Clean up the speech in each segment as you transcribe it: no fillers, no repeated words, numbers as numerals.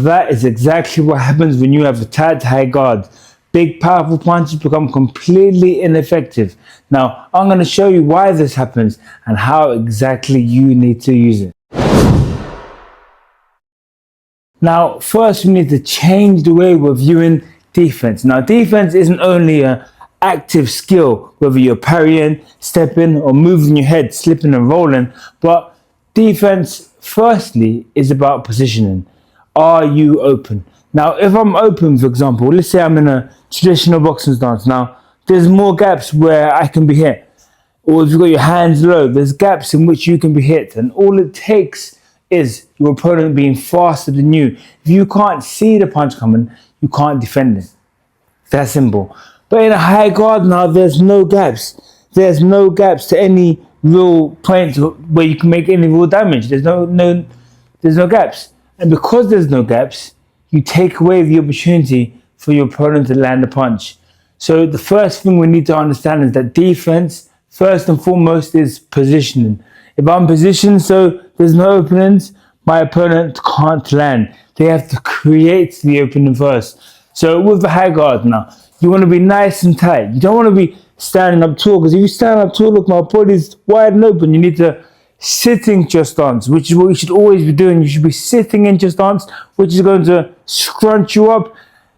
that is exactly what happens when you have a tight high guard. Big powerful punches become completely ineffective. Now I'm going to show you why this happens and how exactly you need to use it. Now first we need to change the way we're viewing defense. Now defense isn't only an active skill, whether you're parrying, stepping or moving your head, slipping and rolling, but defense firstly is about positioning. Are you open? Now if I'm open, for example, let's say I'm in a traditional boxing stance. Now there's more gaps where I can be hit, or if you've got your hands low, there's gaps in which you can be hit, and all it takes is your opponent being faster than you. If you can't see the punch coming, you can't defend it. That simple. But in a high guard now, there's no gaps. There's no gaps to any real point where you can make any real damage. There's no gaps. And because there's no gaps, you take away the opportunity for your opponent to land a punch. So the first thing we need to understand is that defense, first and foremost, is positioning. If I'm positioned so there's no openings, my opponent can't land. They have to create the opening first. So with the high guard now, you want to be nice and tight. You don't want to be standing up tall, because if you stand up tall, look, my body's wide and open. You need to sit into your stance, which is what you should always be doing. You should be sitting into your stance, which is going to scrunch you up.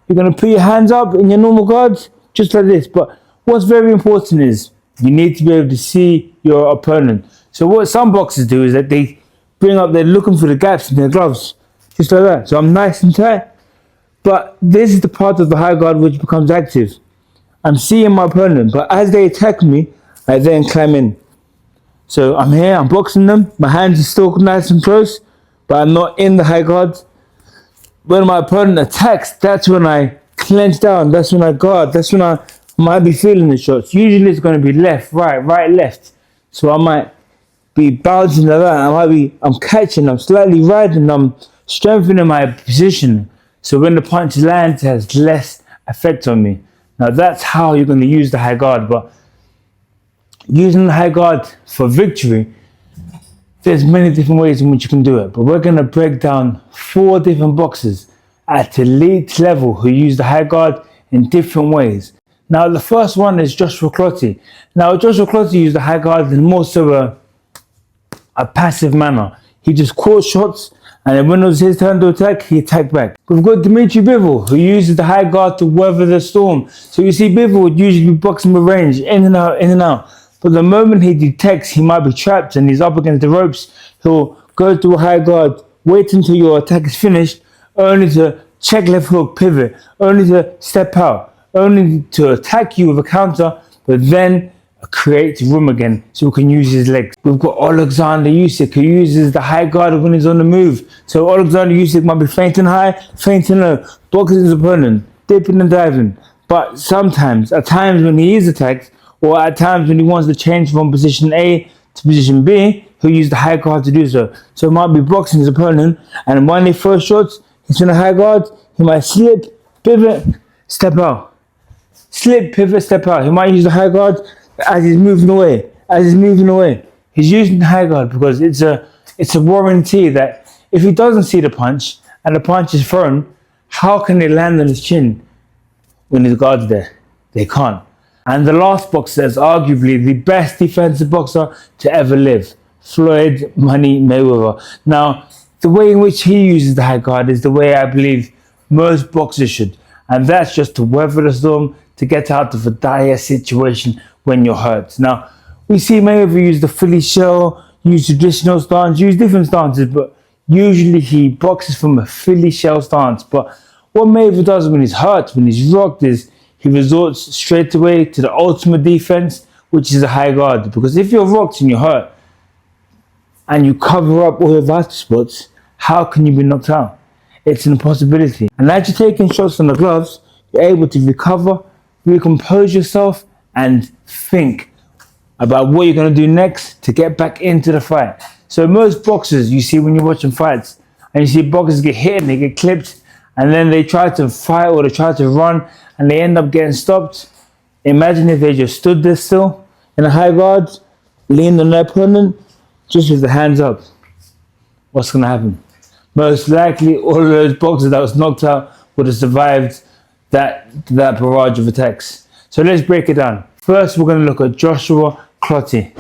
You're going to put your hands up in your normal guards, just like this. But what's very important is you need to be able to see your opponent. So what some boxers do is that they they're looking for the gaps in their gloves, just like that. So I'm nice and tight. But this is the part of the high guard which becomes active. I'm seeing my opponent, but as they attack me, I then climb in. So I'm here, I'm boxing them, my hands are still nice and close, but I'm not in the high guard. When my opponent attacks, that's when I clench down, that's when I guard, that's when I might be feeling the shots. Usually it's going to be left, right, left. So I might be bouncing like that, I'm catching, I'm slightly riding, I'm strengthening my position. So when the punch lands, it has less effect on me. Now that's how you're going to use the high guard. But using the high guard for victory, there's many different ways in which you can do it. But we're going to break down 4 different boxers at elite level who use the high guard in different ways. Now the first one is Joshua Clottey. Now Joshua Clottey used the high guard in more so a passive manner. He just caught shots, and then when it was his turn to attack, he attacked back. We've got Dmitry Bivol, who uses the high guard to weather the storm. So you see Bivol would usually be boxing with range, in and out. But the moment he detects he might be trapped and he's up against the ropes, he'll go to a high guard, wait until your attack is finished, only to check left hook, pivot, only to step out, only to attack you with a counter, but then create room again so he can use his legs. We've got Oleksandr Usyk, who uses the high guard when he's on the move. So Oleksandr Usyk might be feinting high, feinting low, boxing his opponent, dipping and diving. But sometimes, at times when he is attacked, or at times when he wants to change from position A to position B, he'll use the high guard to do so. So he might be boxing his opponent, and when he first shots, he's in a high guard, he might slip, pivot, step out. Slip, pivot, step out. He might use the high guard as he's moving away. He's using the high guard because it's a warranty that if he doesn't see the punch and the punch is thrown, how can they land on his chin when his guard's there? They can't. And the last boxer is arguably the best defensive boxer to ever live, Floyd Money Mayweather. Now, the way in which he uses the high guard is the way I believe most boxers should. And that's just to weather the storm, to get out of a dire situation when you're hurt. Now, we see Mayweather use the Philly shell, use traditional stance, use different stances, but usually he boxes from a Philly shell stance. But what Mayweather does when he's hurt, when he's rocked, is he resorts straight away to the ultimate defense, which is a high guard. Because if you're rocked and you're hurt, and you cover up all your vital spots, how can you be knocked out? It's an impossibility. And as you're taking shots on the gloves, you're able to recover, recompose yourself, and think about what you're going to do next to get back into the fight. So most boxers you see when you're watching fights, and you see boxers get hit and they get clipped, and then they try to fight or they try to run and they end up getting stopped. Imagine if they just stood there still in a high guard, leaned on their opponent, just with the hands up. What's going to happen? most likely all of those boxers that was knocked out would have survived that barrage of attacks. So let's break it down. First, we're going to look at Joshua Clotty.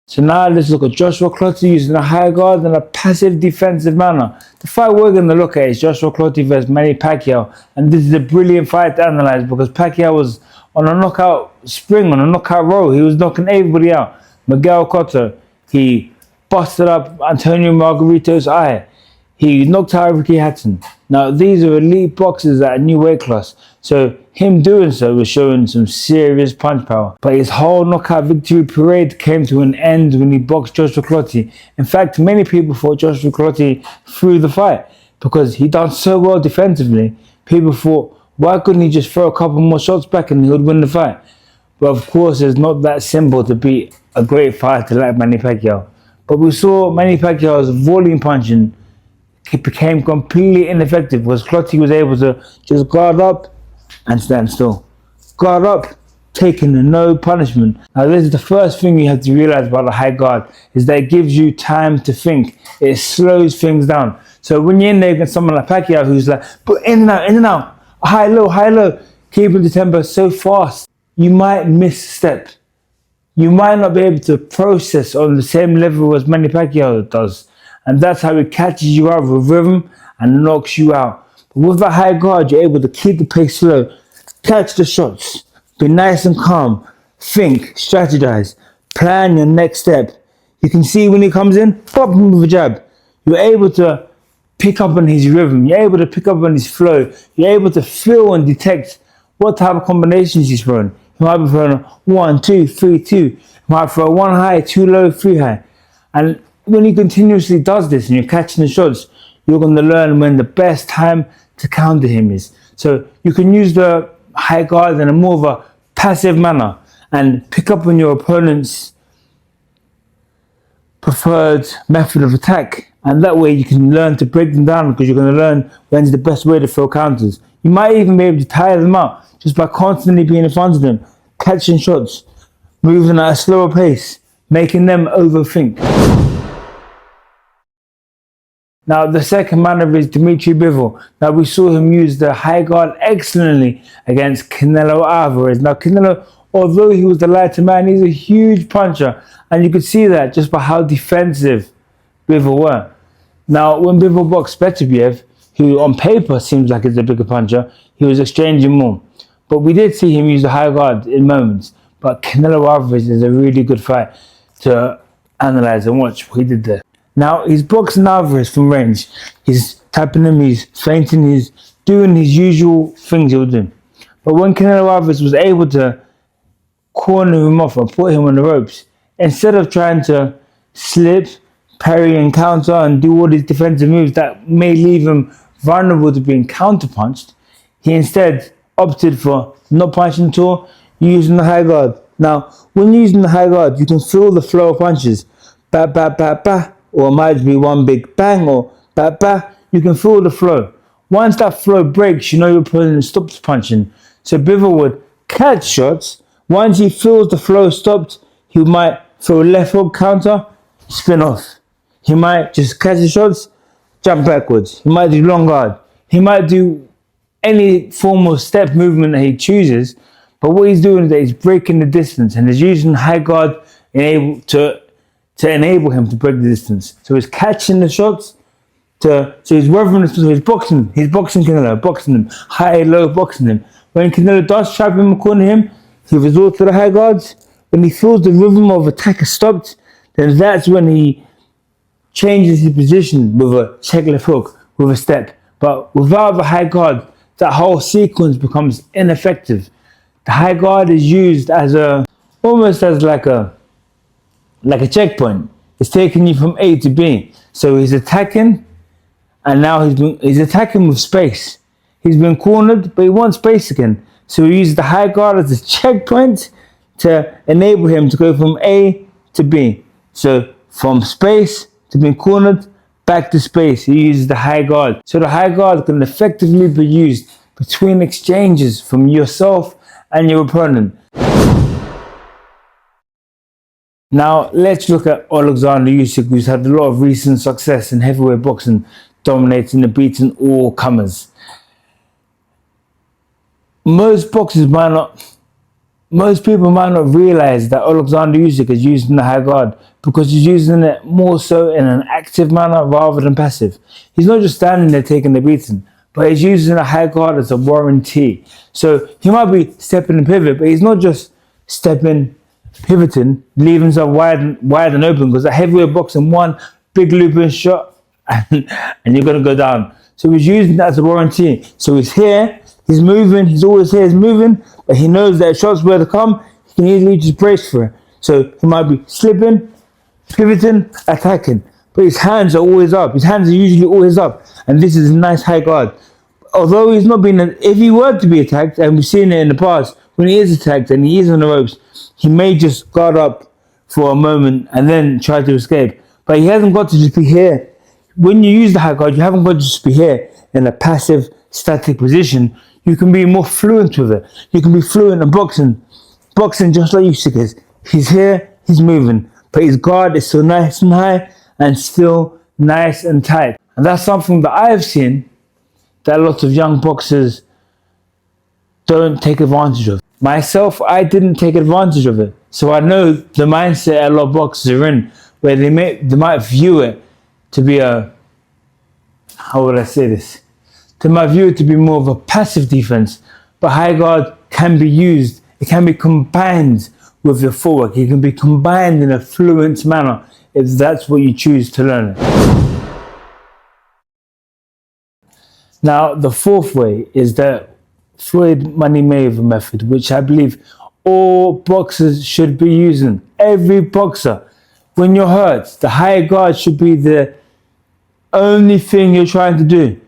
So now let's look at Joshua Clotty using a high guard and a passive defensive manner. The fight we're going to look at is Joshua Clotty versus Manny Pacquiao, and this is a brilliant fight to analyze because Pacquiao was on a knockout spring, on a knockout roll. He was knocking everybody out. Miguel Cotto, he busted up Antonio Margarito's eye. He knocked out Ricky Hatton. Now, these are elite boxers at a new weight class. So, him doing so was showing some serious punch power. But his whole knockout victory parade came to an end when he boxed Joshua Clotty. In fact, many people thought Joshua Clotty threw the fight because he done so well defensively. People thought, why couldn't he just throw a couple more shots back and he would win the fight? But of course, it's not that simple to beat a great fighter like Manny Pacquiao. But we saw Manny Pacquiao's volume punching. He became completely ineffective because Clotty was able to just guard up and stand still. Guard up, taking no punishment. Now this is the first thing you have to realize about the high guard, is that it gives you time to think. It slows things down. So when you're in there against someone like Pacquiao who's like, but in and out, high, low, keeping the tempo so fast, you might miss a step. You might not be able to process on the same level as Manny Pacquiao does. And that's how it catches you out with rhythm and knocks you out. But with a high guard, you're able to keep the pace slow, catch the shots, be nice and calm, think, strategize, plan your next step. You can see when he comes in, pop him with a jab. You're able to pick up on his rhythm. You're able to pick up on his flow. You're able to feel and detect what type of combinations he's throwing. He might be throwing 1, 2, 3, 2. He might throw 1 high, 2 low, 3 high. And when he continuously does this and you're catching the shots, you're going to learn when the best time to counter him is. So you can use the high guard in a more of a passive manner and pick up on your opponent's preferred method of attack. And that way you can learn to break them down because you're going to learn when's the best way to throw counters. You might even be able to tire them out just by constantly being in front of them, catching shots, moving at a slower pace, making them overthink. Now, the second manner is Dmitry Bivol. Now, we saw him use the high guard excellently against Canelo Alvarez. Now, Canelo, although he was the lighter man, he's a huge puncher. And you could see that just by how defensive Bivol were. Now, when Bivol boxed Beterbiev, who on paper seems like he's a bigger puncher, he was exchanging more. But we did see him use the high guard in moments. But Canelo Alvarez is a really good fight to analyze and watch what he did there. Now, he's boxing Alvarez from range. He's tapping him, he's feinting, he's doing his usual things he'll do. But when Canelo Alvarez was able to corner him off and put him on the ropes, instead of trying to slip, parry and counter and do all these defensive moves that may leave him vulnerable to being counterpunched, he instead opted for not punching at all, using the high guard. Now, when using the high guard, you can feel the flow of punches. Ba, ba, ba, ba. Or it might be one big bang or ba ba. You can feel the flow. Once that flow breaks, you know your opponent stops punching. So Bivol would catch shots. Once he feels the flow stopped, he might throw a left hook counter, spin off. He might just catch the shots, jump backwards. He might do long guard. He might do any form of step movement that he chooses. But what he's doing is that he's breaking the distance and he's using high guard to enable him to break the distance. So he's catching the shots, so he's weathering the, so he's boxing Canelo, boxing him, high, low, boxing him. When Canelo does trap him and corner him, he resorts to the high guards. When he feels the rhythm of attack is stopped, then that's when he changes his position with a check left hook, with a step. But without the high guard, that whole sequence becomes ineffective. The high guard is used as almost as like a checkpoint. It's taking you from A to B. So he's attacking, and now he's attacking with space. He's been cornered, but he wants space again. So he uses the high guard as a checkpoint to enable him to go from A to B. So from space to being cornered, back to space, he uses the high guard. So the high guard can effectively be used between exchanges from yourself and your opponent. Now, let's look at Oleksandr Usyk, who's had a lot of recent success in heavyweight boxing, dominating and beating all comers. Most boxers might not, most people might not realize that Oleksandr Usyk is using the high guard because he's using it more so in an active manner rather than passive. He's not just standing there taking the beating, but he's using the high guard as a warranty. So he might be stepping and pivot, but he's not just stepping, pivoting, leaving himself wide and open, because a heavyweight boxing, one big looping shot and you're going to go down. So he's using that as a warranty. So he's here, he's moving, he's always here, he's moving, but he knows that if shots were to come, he can easily just brace for it. So he might be slipping, pivoting, attacking, but his hands are always up. His hands are usually always up, and this is a nice high guard. Although he's not been, if he were to be attacked, and we've seen it in the past, when he is attacked and he is on the ropes, he may just guard up for a moment and then try to escape. But he hasn't got to just be here. When you use the high guard, you haven't got to just be here in a passive, static position. You can be more fluent with it. You can be fluent in boxing. Boxing just like Usyk is. He's here, he's moving, but his guard is still nice and high and still nice and tight. And that's something that I have seen that a lot of young boxers don't take advantage of. Myself, I didn't take advantage of it. So I know the mindset a lot of boxers are in, where they might view it to be a, how would I say this? They might view it to be more of a passive defense, but high guard can be used, it can be combined with your footwork. It can be combined in a fluent manner if that's what you choose to learn it. Now, the fourth way is the Floyd Money Mayweather method, which I believe all boxers should be using. Every boxer, when you're hurt, the high guard should be the only thing you're trying to do.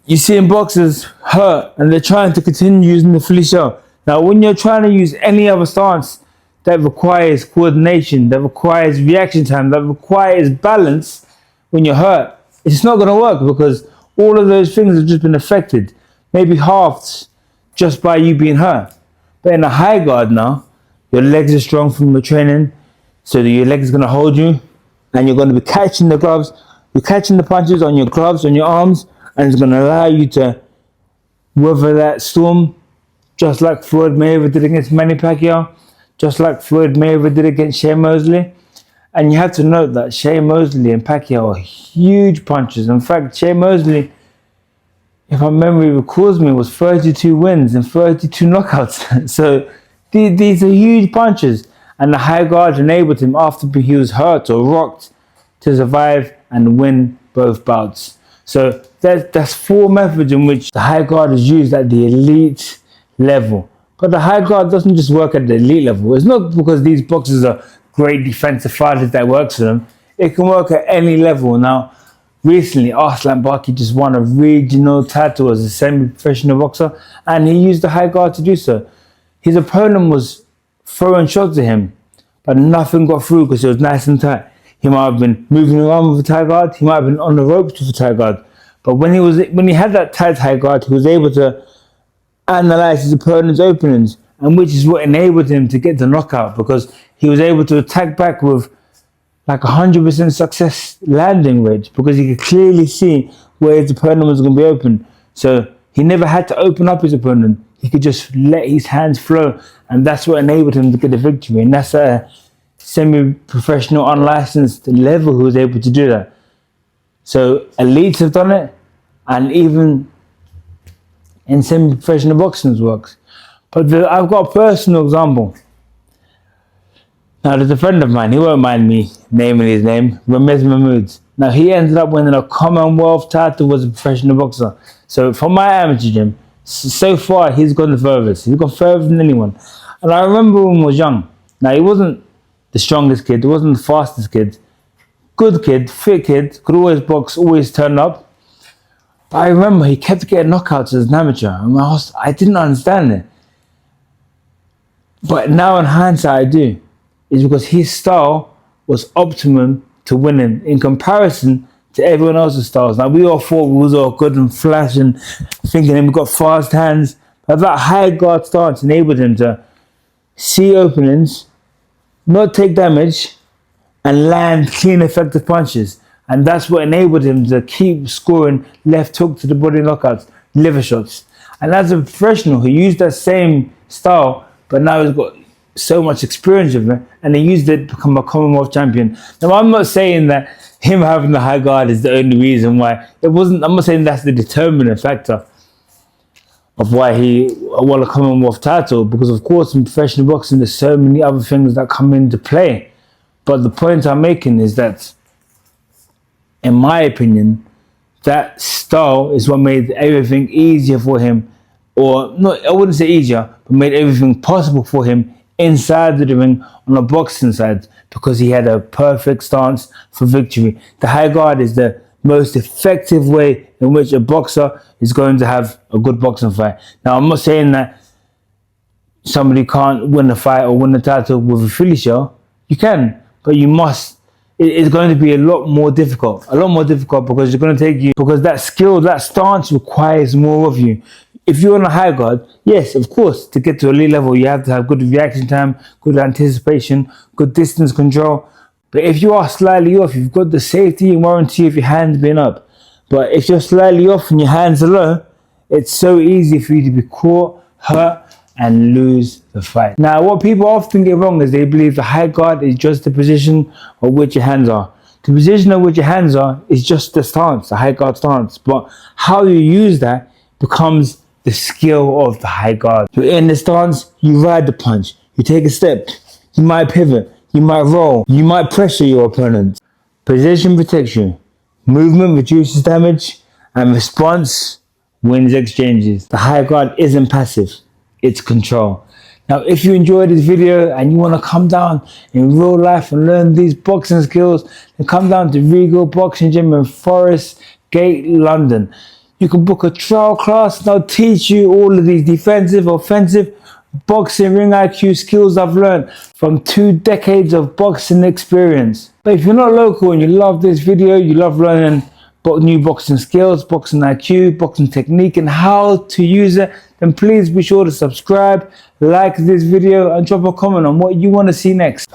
You see in boxers hurt and they're trying to continue using the Felicia. Now, when you're trying to use any other stance that requires coordination, that requires reaction time, that requires balance, when you're hurt, it's not going to work because all of those things have just been affected, maybe halved just by you being hurt. But in a high guard now, your legs are strong from your training, so that your legs are going to hold you, and you're going to be catching the gloves, you're catching the punches on your gloves, on your arms, and it's going to allow you to weather that storm, just like Floyd Mayweather did against Manny Pacquiao, just like Floyd Mayweather did against Shea Mosley. And you have to note that Shea Mosley and Pacquiao are huge punchers. In fact, Shea Mosley, if my memory recalls me, was 32 wins and 32 knockouts. So these are huge punches. And the high guard enabled him, after he was hurt or rocked, to survive and win both bouts. So that's four methods in which the high guard is used at the elite level. But the high guard doesn't just work at the elite level. It's not because these boxers are great defensive fighters that works for them. It can work at any level. Now, recently, Arslan Barty just won a regional title as a semi-professional boxer, and he used the high guard to do so. His opponent was throwing shots at him, but nothing got through because it was nice and tight. He might have been moving around with a tight guard, he might have been on the ropes with a tight guard. But when he had that tight high guard, he was able to analyze his opponent's openings, and which is what enabled him to get the knockout, because he was able to attack back with like 100% success landing rate, because he could clearly see where his opponent was going to be open. So he never had to open up his opponent. He could just let his hands flow, and that's what enabled him to get the victory. And that's a semi-professional, unlicensed level who was able to do that. So elites have done it, and even in semi-professional boxing it works. But I've got a personal example. Now, there's a friend of mine, he won't mind me naming his name, Ramez Mahmood. Now, he ended up winning a Commonwealth title as a professional boxer. So, from my amateur gym, so far, he's gone the furthest. He's gone further than anyone. And I remember when he was young. Now, he wasn't the strongest kid, he wasn't the fastest kid. Good kid, fit kid, could always box, always turn up. But I remember he kept getting knockouts as an amateur. And I didn't understand it. But now in hindsight, I do. It's because his style was optimum to winning in comparison to everyone else's styles. Now, we all thought we was all good and flashing, thinking we got fast hands. But that high guard stance enabled him to see openings, not take damage, and land clean, effective punches. And that's what enabled him to keep scoring left hook to the body knockouts, liver shots. And as a professional, he used that same style, but now he's got so much experience with it, and he used it to become a Commonwealth champion. Now, I'm not saying that him having the high guard is the only reason why. I'm not saying that's the determining factor of why he won a Commonwealth title, because of course in professional boxing there's so many other things that come into play. But the point I'm making is that, in my opinion, that style is what made everything easier for him, or not, I wouldn't say easier, but made everything possible for him inside the ring on the boxing side, because he had a perfect stance for victory. The high guard is the most effective way in which a boxer is going to have a good boxing fight. Now, I'm not saying that somebody can't win a fight or win a title with a Philly shell. You can, but you must. It's going to be a lot more difficult because it's going to take you, because that skill, that stance requires more of you. If you're on a high guard, yes, of course, to get to elite level, you have to have good reaction time, good anticipation, good distance control. But if you are slightly off, you've got the safety and warranty of your hands being up. But if you're slightly off and your hands are low, it's so easy for you to be caught, hurt, and lose the fight. Now, what people often get wrong is they believe the high guard is just the position of which your hands are. The position of which your hands are is just the stance, the high guard stance. But how you use that becomes the skill of the high guard. You're in the stance, you ride the punch, you take a step, you might pivot, you might roll, you might pressure your opponent. Position protects you, movement reduces damage, and response wins exchanges. The high guard isn't passive, it's control. Now, if you enjoyed this video and you want to come down in real life and learn these boxing skills, then come down to Regal Boxing Gym in Forest Gate, London. You can book a trial class and I'll teach you all of these defensive, offensive, boxing ring IQ skills I've learned from 2 decades of boxing experience. But if you're not local and you love this video, you love learning new boxing skills, boxing IQ, boxing technique, and how to use it, then please be sure to subscribe, like this video, and drop a comment on what you want to see next.